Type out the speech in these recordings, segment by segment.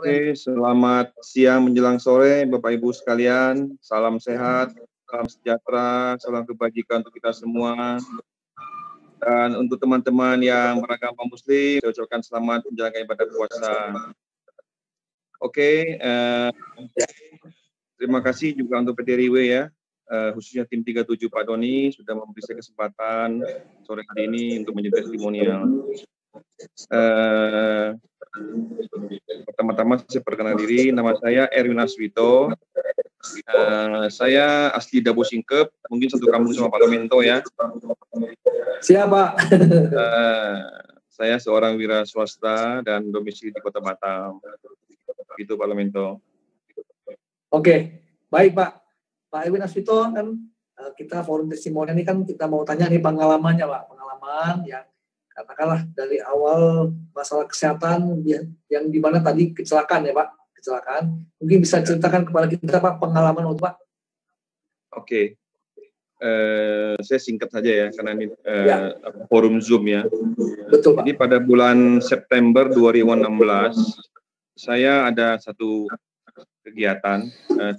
Oke, selamat siang menjelang sore Bapak Ibu sekalian. Salam sehat, salam sejahtera, salam kebajikan untuk kita semua. Dan untuk teman-teman yang beragama Muslim, saya ucapkan selamat menjalankan ibadah puasa. Oke, terima kasih juga untuk PDRIW ya, khususnya tim 37 Pak Doni sudah memberi saya kesempatan sore hari ini untuk menjadi testimonial. Pertama-tama saya perkenalkan diri, nama saya Erwin Aswito. Saya asli Dabo Singkep, mungkin satu kampung sama Pak Lomento ya. Siapa? Saya seorang wira swasta dan domisili di Kota Batam. Gitu Pak Lomento. Oke, baik Pak. Pak Erwin Aswito kan kita forum testimoni ini kan kita mau tanya nih pengalamannya Pak, pengalaman yang katakanlah dari awal masalah kesehatan yang dimana tadi kecelakaan ya Pak, kecelakaan. Mungkin bisa ceritakan kepada kita Pak pengalaman untuk Pak. Oke, saya singkat saja ya karena ini forum Zoom ya. Betul Pak. Jadi pada bulan September 2016 saya ada satu kegiatan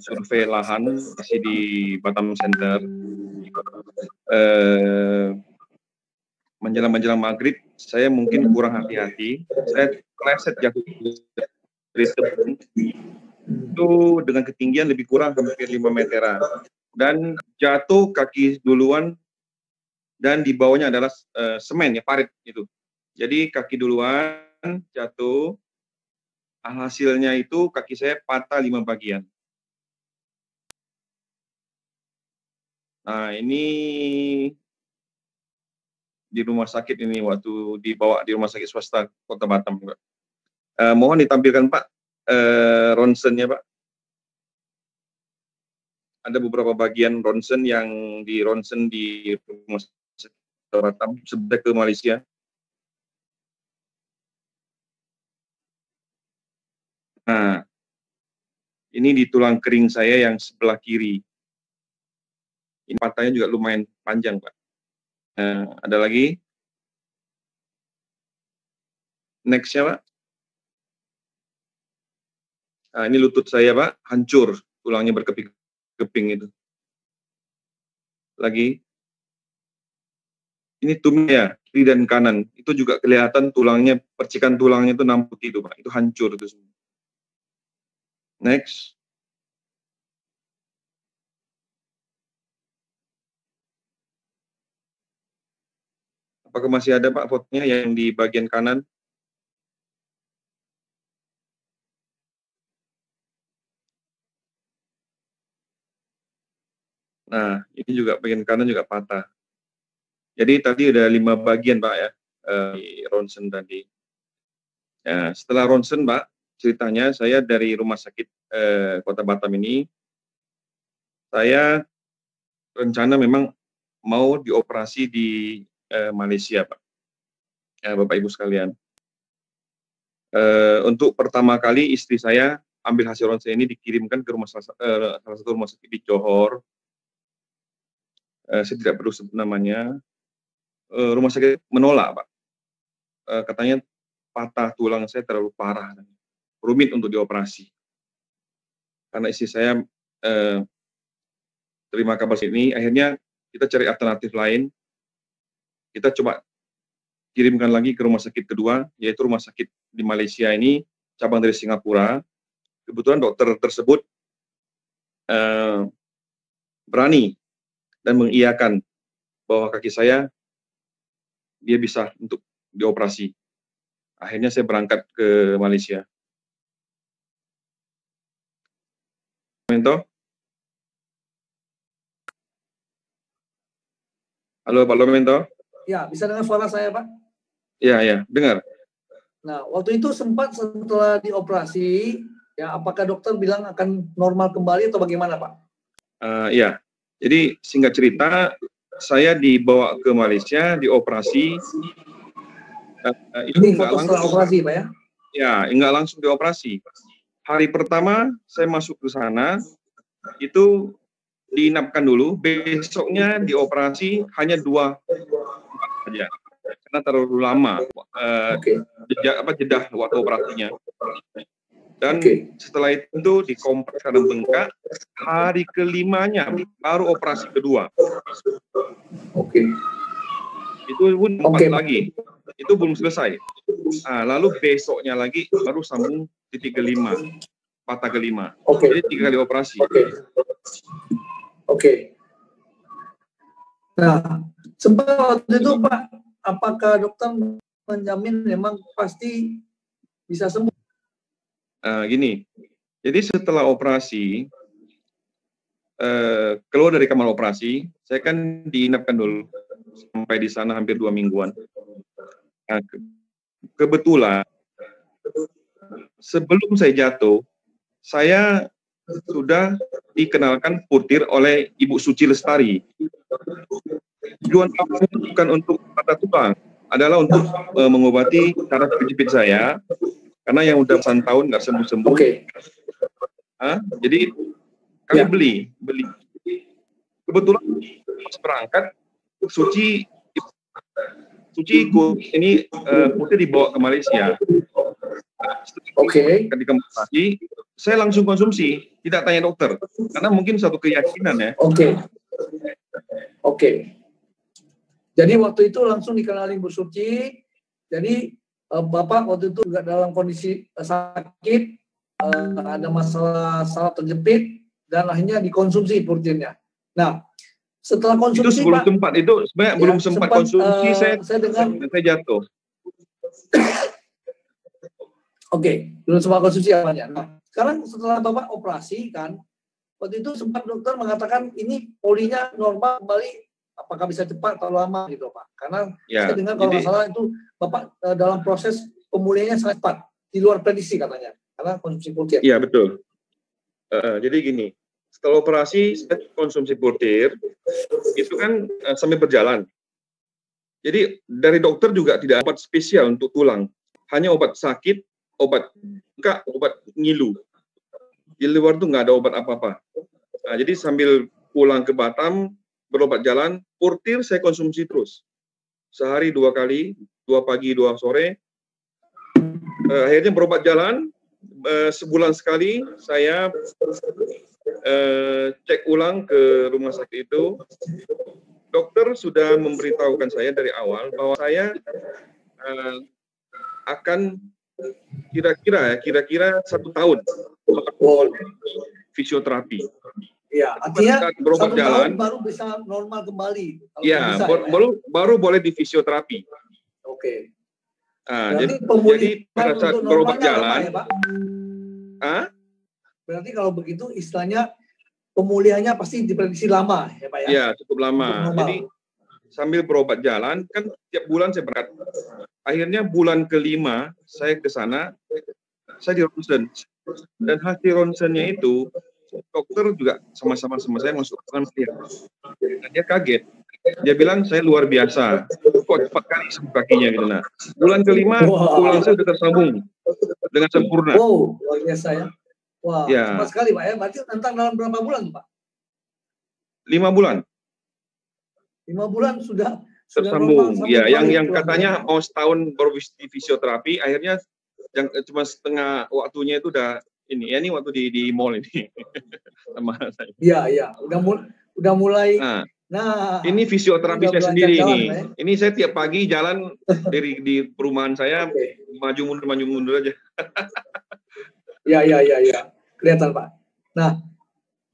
survei lahan masih di Batam Center. Menjelang maghrib, saya mungkin kurang hati-hati. Saya keleset jatuh dari tebing itu dengan ketinggian lebih kurang hampir 5 meteran. Dan jatuh kaki duluan dan di bawahnya adalah semen ya, parit itu. Jadi kaki duluan jatuh, hasilnya itu kaki saya patah 5 bagian. Nah ini di rumah sakit ini waktu dibawa di rumah sakit swasta Kota Batam. Mohon ditampilkan Pak ronsennya Pak. Ada beberapa bagian ronsen yang di ronsen di rumah sakit Kota Batam sebelah ke Malaysia. Nah, ini di tulang kering saya yang sebelah kiri. Ini patahnya juga lumayan panjang Pak. Ada lagi? Next-nya Pak. Nah, ini lutut saya Pak, hancur, tulangnya berkeping-keping itu. Lagi. Ini tumnya kiri dan kanan, itu juga kelihatan tulangnya, percikan tulangnya itu namput itu Pak, itu hancur itu semua. Next. Apakah masih ada Pak fotonya yang di bagian kanan? Nah, ini juga bagian kanan juga patah. Jadi tadi ada 5 bagian Pak ya, di ronsen tadi. Ya, setelah ronsen Pak, ceritanya saya dari rumah sakit Kota Batam ini, saya rencana memang mau dioperasi di Malaysia Pak, Bapak Ibu sekalian. Untuk pertama kali istri saya ambil hasil ronsen ini dikirimkan ke salah satu rumah sakit di Johor. Saya tidak perlu sebut namanya. Rumah sakit menolak Pak. Katanya patah tulang saya terlalu parah, rumit untuk dioperasi. Karena istri saya terima kabar ini, akhirnya kita cari alternatif lain. Kita coba kirimkan lagi ke rumah sakit kedua, yaitu rumah sakit di Malaysia ini, cabang dari Singapura. Kebetulan dokter tersebut berani dan mengiyakan bahwa kaki saya dia bisa untuk dioperasi. Akhirnya saya berangkat ke Malaysia. Lomento. Halo Pak Lomento. Ya, bisa dengar suara saya Pak? Ya, dengar. Nah, waktu itu sempat setelah dioperasi, ya apakah dokter bilang akan normal kembali atau bagaimana Pak? Ya, jadi singkat cerita, saya dibawa ke Malaysia, dioperasi. Ini foto setelah operasi Pak ya? Ya, enggak langsung dioperasi. Hari pertama saya masuk ke sana, itu diinapkan dulu, besoknya dioperasi hanya 2 saja. Karena terlalu lama jeda waktu operasinya. Dan setelah itu dikompres karena bengkak, hari kelimanya baru operasi kedua. Itu pun 4 lagi, itu belum selesai. Lalu besoknya lagi baru sambung titik kelima, patah kelima. Jadi 3 kali operasi. Nah, sempat waktu itu Pak, apakah dokter menjamin memang pasti bisa sembuh? Gini, jadi setelah operasi, keluar dari kamar operasi, saya kan diinapkan dulu sampai di sana hampir 2 mingguan. Kebetulan sebelum saya jatuh, saya sudah dikenalkan Purtir oleh Ibu Suci Lestari. Tujuan bukan untuk patah tulang, adalah untuk mengobati cara terjepit saya, karena yang udah puluhan tahun nggak sembuh-sembuh. Jadi kami beli. Kebetulan pas berangkat, Suci ini Putih dibawa ke Malaysia. Ketika operasi, saya langsung konsumsi, tidak tanya dokter, karena mungkin satu keyakinan ya. Jadi waktu itu langsung dikenalin Bu Suci. Jadi Bapak waktu itu juga dalam kondisi sakit, ada masalah salah terjepit, dan akhirnya dikonsumsi Purtirnya. Nah, setelah konsumsi itu sebelum sempat, itu sebenarnya belum sempat konsumsi, saya jatuh. Belum sempat konsumsi awalnya. Nah, sekarang setelah Bapak operasi kan, waktu itu sempat dokter mengatakan ini polinya normal kembali, apakah bisa cepat atau lama gitu Pak? Karena saya dengar kalau nggak salah itu Bapak dalam proses pemulihannya sangat cepat, di luar prediksi katanya, karena konsumsi Purtir. Iya betul. Jadi gini, setelah operasi saya konsumsi Purtir, itu kan sambil berjalan. Jadi dari dokter juga tidak obat spesial untuk tulang, hanya obat sakit, obat bengkak, obat ngilu. Di luar itu nggak ada obat apa-apa. Jadi sambil pulang ke Batam, berobat jalan, Purtir saya konsumsi terus. Sehari 2 kali, 2 pagi, 2 sore. Akhirnya berobat jalan, sebulan sekali saya cek ulang ke rumah sakit itu. Dokter sudah memberitahukan saya dari awal bahwa saya akan kira-kira 1 tahun fisioterapi. Ya, artinya berobat jalan baru bisa normal kembali. Iya, baru boleh di fisioterapi. Jadi pada saat berobat jalan, berarti kalau begitu istilahnya pemulihannya pasti diprediksi lama ya Pak ya? Iya, cukup lama. Jadi sambil berobat jalan, kan tiap bulan saya berangkat. Akhirnya bulan ke-5 saya ke sana, saya di ronsen. Dan hasil ronsennya itu, dokter juga sama-sama saya masuk melihat. Dan dia kaget. Dia bilang saya luar biasa. Kok cepat kali sembuh kakinya gitu. Nah, bulan ke-5 tulang saya sudah tersambung dengan sempurna. Luar biasa ya. Wah, cepat sekali Pak ya. Berarti tentang dalam berapa bulan Pak? 5 bulan. 5 bulan sudah tersambung. Ya, yang katanya mau setahun baru di fisioterapi, akhirnya yang cuma setengah waktunya itu udah ini. Ya, ini waktu di mall ini. Sama saya. Iya. Udah mulai. Nah, ini fisioterapi saya sendiri ini. Ini saya tiap pagi jalan di perumahan saya, maju mundur aja. Iya. Kelihatan Pak. Nah,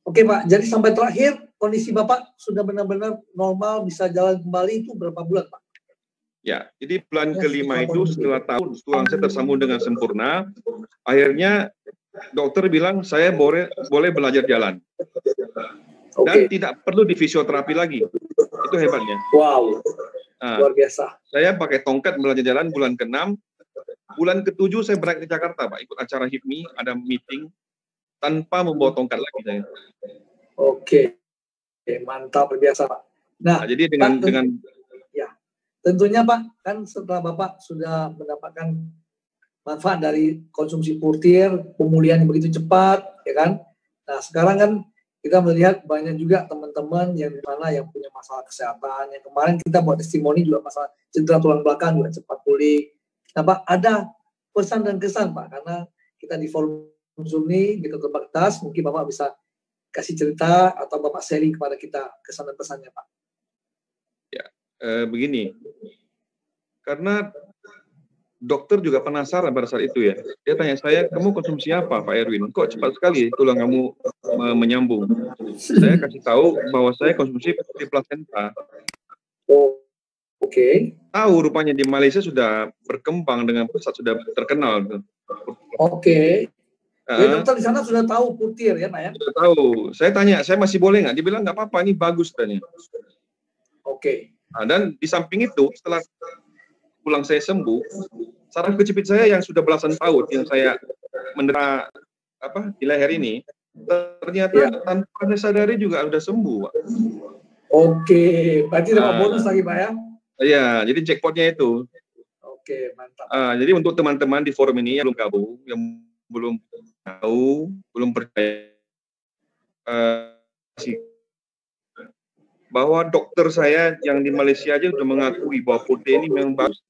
oke Pak. Jadi sampai terakhir kondisi Bapak sudah benar-benar normal, bisa jalan kembali itu berapa bulan Pak? Ya, jadi bulan ke-5 itu setelah tahun tulang saya tersambung dengan sempurna, akhirnya dokter bilang saya boleh belajar jalan. Dan tidak perlu di fisioterapi lagi. Itu hebatnya. Wow. Luar biasa. Saya pakai tongkat belajar jalan bulan ke-6. Bulan ke-7 saya berangkat ke Jakarta, Pak, ikut acara HIPMI, ada meeting tanpa membawa tongkat lagi saya. Mantap, luar biasa Pak. Nah, jadi dengan tentunya Pak, kan setelah Bapak sudah mendapatkan manfaat dari konsumsi Purtir, pemulihan yang begitu cepat, ya kan? Nah, sekarang kan kita melihat banyak juga teman-teman yang punya masalah kesehatan. Yang kemarin kita buat testimoni juga masalah cedera tulang belakang juga cepat pulih. Nah Pak, ada pesan dan kesan Pak, karena kita di forum konsumsi gitu terbatas, mungkin Bapak bisa kasih cerita atau Bapak sharing kepada kita kesan dan pesannya, Pak. Ya, begini, karena dokter juga penasaran pada saat itu ya. Dia tanya saya, kamu konsumsi apa Pak Erwin? Kok cepat sekali tulang kamu menyambung? Saya kasih tahu bahwa saya konsumsi putih plasenta. Oh, oke. Tahu rupanya di Malaysia sudah berkembang dengan pesat, sudah terkenal. Oke. Jadi dokter di sana sudah tahu putir ya, Pak ya? Sudah tahu. Saya tanya, saya masih boleh nggak? Dibilang nggak apa-apa, ini bagus katanya. Oke. Nah, dan di samping itu, setelah pulang saya sembuh, saraf kejepit saya yang sudah belasan tahun yang saya menderita di leher ini, ternyata tanpa saya sadari juga sudah sembuh, Pak. Oke, berarti dapat bonus lagi, Pak ya? Iya, jadi jackpotnya itu. Oke, mantap. Jadi untuk teman-teman di forum ini yang belum gabung, yang belum tahu, belum percaya, bahwa dokter saya yang di Malaysia aja sudah mengakui bahwa protein ini memang bagus.